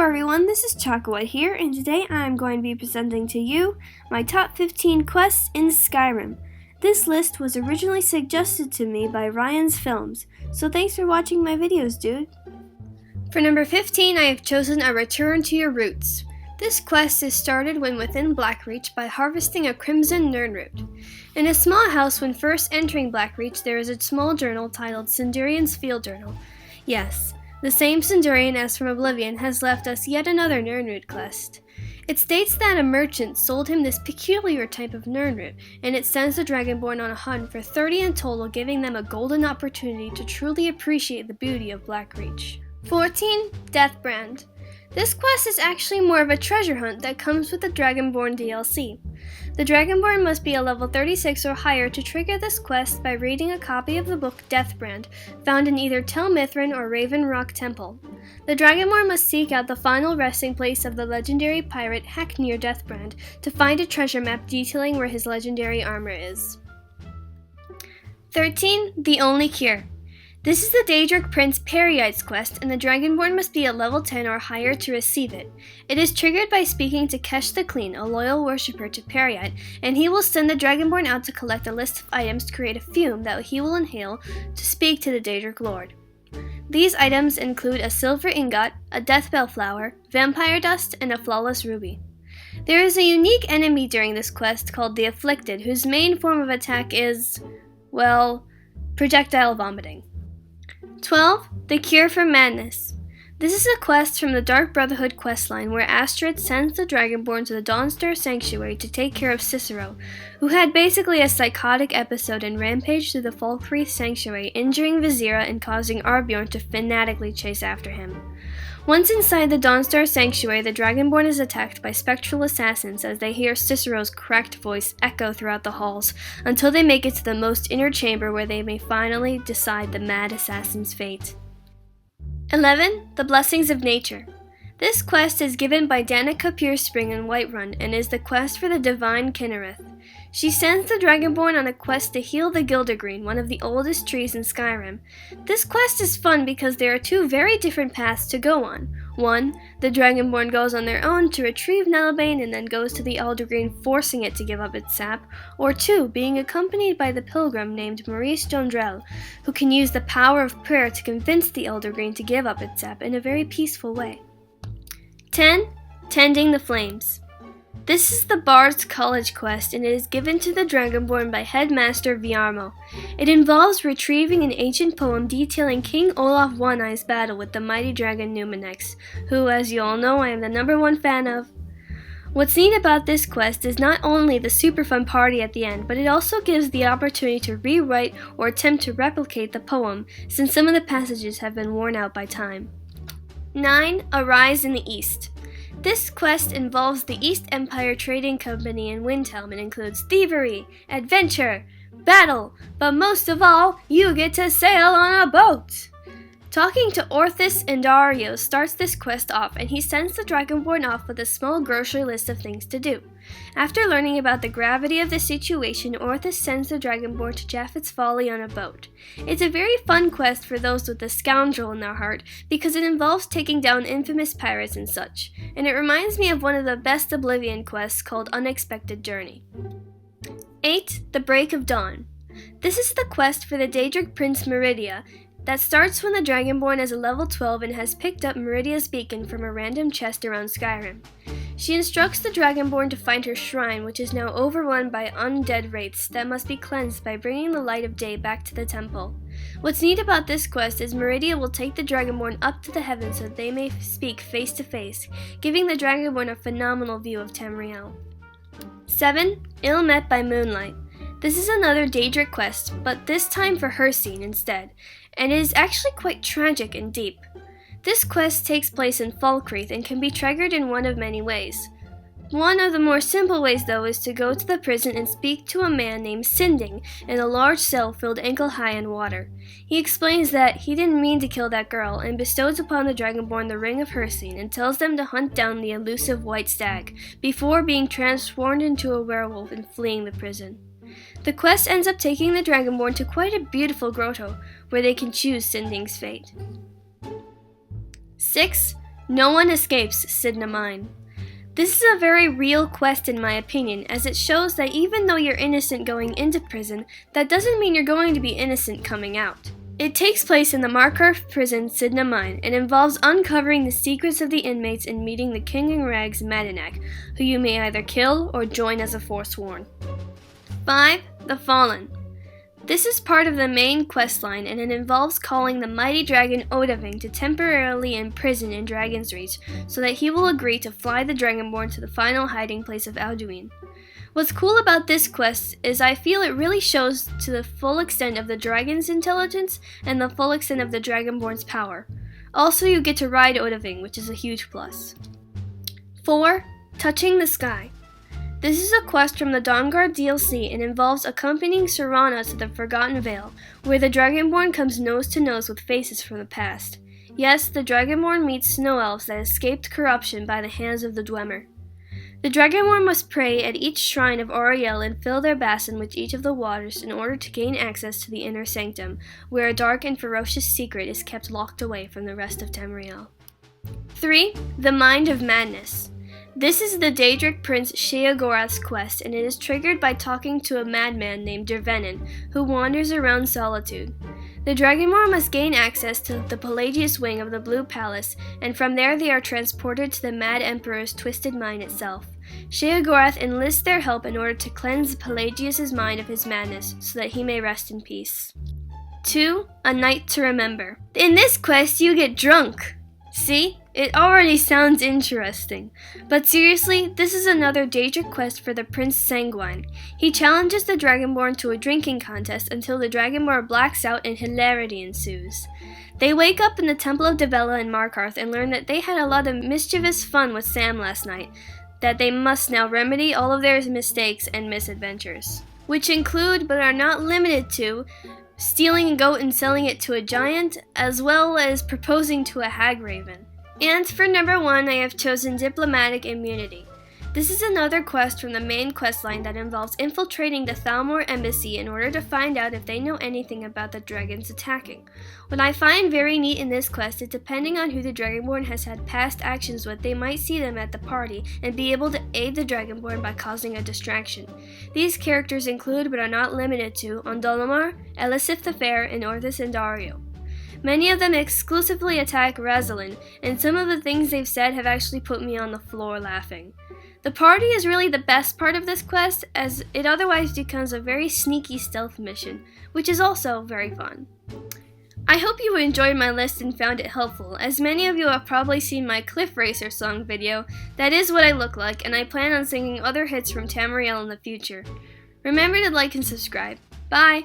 Hello everyone, this is ChakaWhat here, and today I am going to be presenting to you my top 15 quests in Skyrim. This list was originally suggested to me by Ryan's Films, so thanks for watching my videos, dude. For number 15, I have chosen A Return to Your Roots. This quest is started when within Blackreach by harvesting a crimson nirnroot. In a small house when first entering Blackreach, there is a small journal titled Sindurian's Field Journal. Yes, the same Sindurian as from Oblivion has left us yet another nirnroot quest. It states that a merchant sold him this peculiar type of nirnroot, and it sends the Dragonborn on a hunt for 30 in total, giving them a golden opportunity to truly appreciate the beauty of Blackreach. 14. Deathbrand. This quest is actually more of a treasure hunt that comes with the Dragonborn DLC. The Dragonborn must be a level 36 or higher to trigger this quest by reading a copy of the book Deathbrand, found in either Tel Mithrin or Raven Rock Temple. The Dragonborn must seek out the final resting place of the legendary pirate Haknir Deathbrand to find a treasure map detailing where his legendary armor is. 13. The Only Cure. This is the Daedric Prince Peryite's quest, and the Dragonborn must be at level 10 or higher to receive it. It is triggered by speaking to Kesh the Clean, a loyal worshipper to Peryite, and he will send the Dragonborn out to collect a list of items to create a fume that he will inhale to speak to the Daedric Lord. These items include a silver ingot, a deathbell flower, vampire dust, and a flawless ruby. There is a unique enemy during this quest called the Afflicted, whose main form of attack is, well, projectile vomiting. 12. The Cure for Madness. This is a quest from the Dark Brotherhood questline where Astrid sends the Dragonborn to the Dawnstar Sanctuary to take care of Cicero, who had basically a psychotic episode and rampaged through the Falkreath Sanctuary, injuring Vizira and causing Arbjorn to fanatically chase after him. Once inside the Dawnstar Sanctuary, the Dragonborn is attacked by spectral assassins as they hear Cicero's cracked voice echo throughout the halls until they make it to the most inner chamber where they may finally decide the mad assassin's fate. 11. The Blessings of Nature. This quest is given by Danica Pierspring in Whiterun and is the quest for the Divine Kinnereth. She sends the Dragonborn on a quest to heal the Gildergreen, one of the oldest trees in Skyrim. This quest is fun because there are two very different paths to go on. One, the Dragonborn goes on their own to retrieve Nelabane and then goes to the Eldergreen, forcing it to give up its sap, or two, being accompanied by the pilgrim named Maurice Jondrel, who can use the power of prayer to convince the Eldergreen to give up its sap in a very peaceful way. 10. Tending the Flames. This is the Bard's College quest, and it is given to the Dragonborn by Headmaster Viarmo. It involves retrieving an ancient poem detailing King Olaf One-Eye's battle with the mighty dragon Numinex, who, as you all know, I am the #1 fan of. What's neat about this quest is not only the super fun party at the end, but it also gives the opportunity to rewrite or attempt to replicate the poem, since some of the passages have been worn out by time. 9. Arise in the East. This quest involves the East Empire Trading Company in Windhelm and includes thievery, adventure, battle, but most of all, you get to sail on a boat! Talking to Orthus and Dario starts this quest off, and he sends the Dragonborn off with a small grocery list of things to do. After learning about the gravity of the situation, Orthus sends the Dragonborn to Japheth's Folly on a boat. It's a very fun quest for those with a scoundrel in their heart, because it involves taking down infamous pirates and such, and it reminds me of one of the best Oblivion quests called Unexpected Journey. 8. The Break of Dawn. This is the quest for the Daedric Prince Meridia, that starts when the Dragonborn is a level 12 and has picked up Meridia's beacon from a random chest around Skyrim. She instructs the Dragonborn to find her shrine, which is now overrun by undead wraiths that must be cleansed by bringing the light of day back to the temple. What's neat about this quest is Meridia will take the Dragonborn up to the heavens so that they may speak face to face, giving the Dragonborn a phenomenal view of Tamriel. 7. Ill Met by Moonlight. This is another Daedric quest, but this time for Hircine instead, and it is actually quite tragic and deep. This quest takes place in Falkreath and can be triggered in one of many ways. One of the more simple ways, though, is to go to the prison and speak to a man named Sinding in a large cell filled ankle-high in water. He explains that he didn't mean to kill that girl and bestows upon the Dragonborn the Ring of Hircine and tells them to hunt down the elusive white stag before being transformed into a werewolf and fleeing the prison. The quest ends up taking the Dragonborn to quite a beautiful grotto, where they can choose Sinding's fate. 6. No one escapes Sidna Mine. This is a very real quest in my opinion, as it shows that even though you're innocent going into prison, that doesn't mean you're going to be innocent coming out. It takes place in the Markarth prison Sidna Mine and involves uncovering the secrets of the inmates and meeting the King in Rags Madanak, who you may either kill or join as a forsworn. 5. The Fallen. This is part of the main questline, and it involves calling the mighty dragon Odahviing to temporarily imprison in Dragon's Reach so that he will agree to fly the Dragonborn to the final hiding place of Alduin. What's cool about this quest is I feel it really shows to the full extent of the dragon's intelligence and the full extent of the Dragonborn's power. Also, you get to ride Odahviing, which is a huge plus. 4. Touching the Sky. This is a quest from the Dawnguard DLC and involves accompanying Serana to the Forgotten Vale, where the Dragonborn comes nose to nose with faces from the past. Yes, the Dragonborn meets snow elves that escaped corruption by the hands of the Dwemer. The Dragonborn must pray at each shrine of Auriel and fill their basin with each of the waters in order to gain access to the inner sanctum, where a dark and ferocious secret is kept locked away from the rest of Tamriel. 3. The Mind of Madness. This is the Daedric Prince Sheogorath's quest, and it is triggered by talking to a madman named Dervenin, who wanders around Solitude. The Dragonborn must gain access to the Pelagius wing of the Blue Palace, and from there they are transported to the Mad Emperor's twisted mind itself. Sheogorath enlists their help in order to cleanse Pelagius' mind of his madness, so that he may rest in peace. 2. A Night to Remember. In this quest, you get drunk! See? It already sounds interesting. But seriously, this is another Daedric quest for the Prince Sanguine. He challenges the Dragonborn to a drinking contest until the Dragonborn blacks out and hilarity ensues. They wake up in the Temple of Dibella in Markarth and learn that they had a lot of mischievous fun with Sam last night, that they must now remedy all of their mistakes and misadventures, which include, but are not limited to, stealing a goat and selling it to a giant, as well as proposing to a hag raven. And for number 1, I have chosen Diplomatic Immunity. This is another quest from the main questline that involves infiltrating the Thalmor embassy in order to find out if they know anything about the dragons attacking. What I find very neat in this quest is depending on who the Dragonborn has had past actions with, they might see them at the party and be able to aid the Dragonborn by causing a distraction. These characters include, but are not limited to, Ondolamar, Elisif the Fair, and Orthus and Dario. Many of them exclusively attack Razalin, and some of the things they've said have actually put me on the floor laughing. The party is really the best part of this quest, as it otherwise becomes a very sneaky stealth mission, which is also very fun. I hope you enjoyed my list and found it helpful. As many of you have probably seen my Cliff Racer song video, that is what I look like, and I plan on singing other hits from Tamriel in the future. Remember to like and subscribe. Bye!